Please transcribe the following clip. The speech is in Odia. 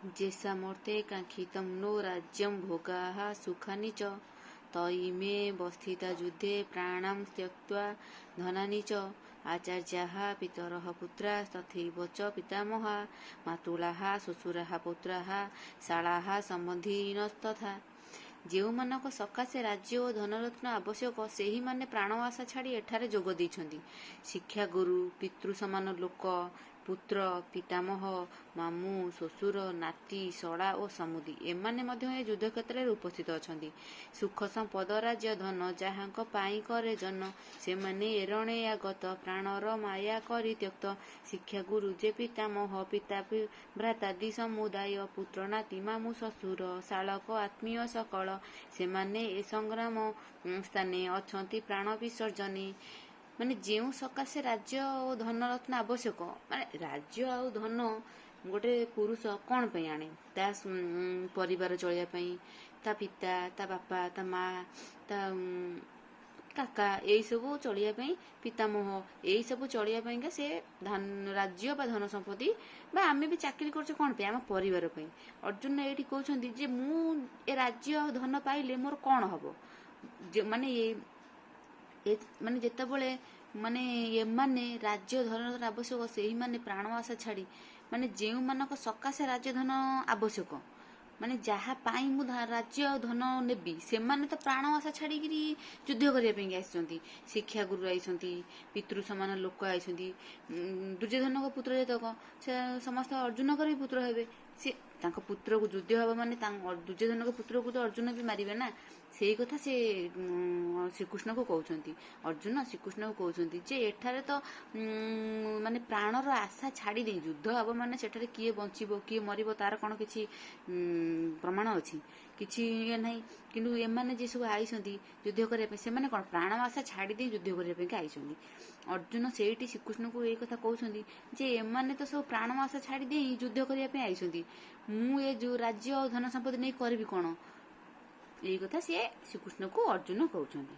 जेषामर्थे काङ्क्षितं नो राज्यं भोगाः सुखानि च तयि वस्थिता युद्धे प्राणां त्यक्त्वा धनानि च आचार्याः पितरः पुत्राः तथैव च पितामहा मातुलाः ଶ୍ୱଶୁରାः पुत्राः शालाः ସମ୍ବନ୍ଧିନस्तथा। ଯେଉଁମାନଙ୍କ ସକାଶେ ରାଜ୍ୟ ଓ ଧନରତ୍ନ ଆବଶ୍ୟକ ସେହିମାନେ ପ୍ରାଣ ଆଶା ଛାଡ଼ି ଏଠାରେ ଯୋଗ ଦେଇଛନ୍ତି। ଶିକ୍ଷା ଗୁରୁ ପିତୃ ସମାନ ଲୋକ ପୁତ୍ର ପିତାମହ ମାମୁଁ ଶ୍ୱଶୁର ନାତି ଶଳା ଓ ସମୁଦି ଏମାନେ ମଧ୍ୟ ଏ ଯୁଦ୍ଧ କ୍ଷେତ୍ରରେ ଉପସ୍ଥିତ ଅଛନ୍ତି। ସୁଖ ସମ୍ପଦ ରାଜ୍ୟ ଧନ ଯାହାଙ୍କ ପାଇଁ କରେ ଜନ ସେମାନେ ଏରଣେ ଆଗତ ପ୍ରାଣର ମାୟା କରି ତ୍ୟକ୍ତ। ଶିକ୍ଷା ଗୁରୁ ଯେ ପିତାମହ ପିତା ଭ୍ରାତାଦି ସମୁଦାୟ ପୁତ୍ର ନାତି ମାମୁଁ ଶ୍ୱଶୁର ଶାଳକ ଆତ୍ମୀୟ ସକଳ ସେମାନେ ଏ ସଂଗ୍ରାମ ସ୍ଥାନେ ଅଛନ୍ତି ପ୍ରାଣ ବିସର୍ଜନେ। ମାନେ ଯେଉଁ ସକାଶେ ରାଜ୍ୟ ଓ ଧନରତ୍ନ ଆବଶ୍ୟକ, ମାନେ ରାଜ୍ୟ ଆଉ ଧନ ଗୋଟେ ପୁରୁଷ କ'ଣ ପାଇଁ ଆଣେ? ତା ପରିବାର ଚଳିବା ପାଇଁ, ତା ପିତା ତା ବାପା ତା ମା ତା କାକା ଏଇସବୁ ଚଳିବା ପାଇଁ, ପିତାମହ ଏଇସବୁ ଚଳିବା ପାଇଁକା ସେ ରାଜ୍ୟ ବା ଧନ ସମ୍ପତ୍ତି ବା ଆମେ ବି ଚାକିରି କରୁଛେ କ'ଣ ପାଇଁ? ଆମ ପରିବାର ପାଇଁ। ଅର୍ଜୁନ ଏଇଠି କହୁଛନ୍ତି ଯେ ମୁଁ ଏ ରାଜ୍ୟ ଆଉ ଧନ ପାଇଲେ ମୋର କ'ଣ ହବ? ମାନେ ମାନେ ଯେତେବେଳେ ମାନେ ଏମାନେ ରାଜ୍ୟ ଧନର ଆବଶ୍ୟକ ସେହିମାନେ ପ୍ରାଣ ଆଶା ଛାଡ଼ି ମାନେ ଯେଉଁମାନଙ୍କ ସକାଶେ ରାଜ୍ୟ ଧନ ଆବଶ୍ୟକ ମାନେ ଯାହା ପାଇଁ ମୁଁ ରାଜ୍ୟ ଆଉ ଧନ ନେବି ସେମାନେ ତ ପ୍ରାଣ ଆଶା ଛାଡ଼ିକିରି ଯୁଦ୍ଧ କରିବା ପାଇଁକି ଆସିଛନ୍ତି। ଶିକ୍ଷା ଗୁରୁ ଆଇଛନ୍ତି, ପିତୃ ସମାନ ଲୋକ ଆଇଛନ୍ତି। ଦୁର୍ଯ୍ୟୋଧନଙ୍କ ପୁତ୍ର ଯେତକ ସେ ସମସ୍ତେ ଅର୍ଜୁନଙ୍କର ବି ପୁତ୍ର ହେବେ। ସେ ତାଙ୍କ ପୁତ୍ରକୁ ଯୁଦ୍ଧ ହେବ ମାନେ ଦୁର୍ଯ୍ୟୋଧନଙ୍କ ପୁତ୍ରକୁ ତ ଅର୍ଜୁନ ବି ମାରିବେ ନା। ସେଇ କଥା ସେ ଶ୍ରୀକୃଷ୍ଣକୁ କହୁଛନ୍ତି। ଅର୍ଜୁନ ଶ୍ରୀକୃଷ୍ଣକୁ କହୁଛନ୍ତି ଯେ ଏଠାରେ ତ ମାନେ ପ୍ରାଣର ଆଶା ଛାଡ଼ି ଦେଇ ଯୁଦ୍ଧ ହେବ ମାନେ ସେଠାରେ କିଏ ବଞ୍ଚିବ କିଏ ମରିବ ତାର କ'ଣ କିଛି ପ୍ରମାଣ ଅଛି? କିଛି ଇଏ ନାହିଁ। କିନ୍ତୁ ଏମାନେ ଯିଏ ସବୁ ଆଇଛନ୍ତି ଯୁଦ୍ଧ କରିବା ପାଇଁ ସେମାନେ କ'ଣ ପ୍ରାଣ ଆଶା ଛାଡ଼ି ଦେଇ ଯୁଦ୍ଧ କରିବା ପାଇଁକା ଆଇଛନ୍ତି। ଅର୍ଜୁନ ସେଇଠି ଶ୍ରୀକୃଷ୍ଣଙ୍କୁ ଏଇ କଥା କହୁଛନ୍ତି ଯେ ଏମାନେ ତ ସବୁ ପ୍ରାଣ ଆଶା ଛାଡ଼ି ଦେଇ ଯୁଦ୍ଧ କରିବା ପାଇଁ ଆଇଛନ୍ତି। ମୁଁ ଏ ଯୋଉ ରାଜ୍ୟ ଆଉ ଧନ ସମ୍ପତ୍ତି ନେଇ କରିବି କ'ଣ? ଏଇ କଥା ସିଏ ଶ୍ରୀକୃଷ୍ଣକୁ ଅର୍ଜୁନ କହୁଛନ୍ତି।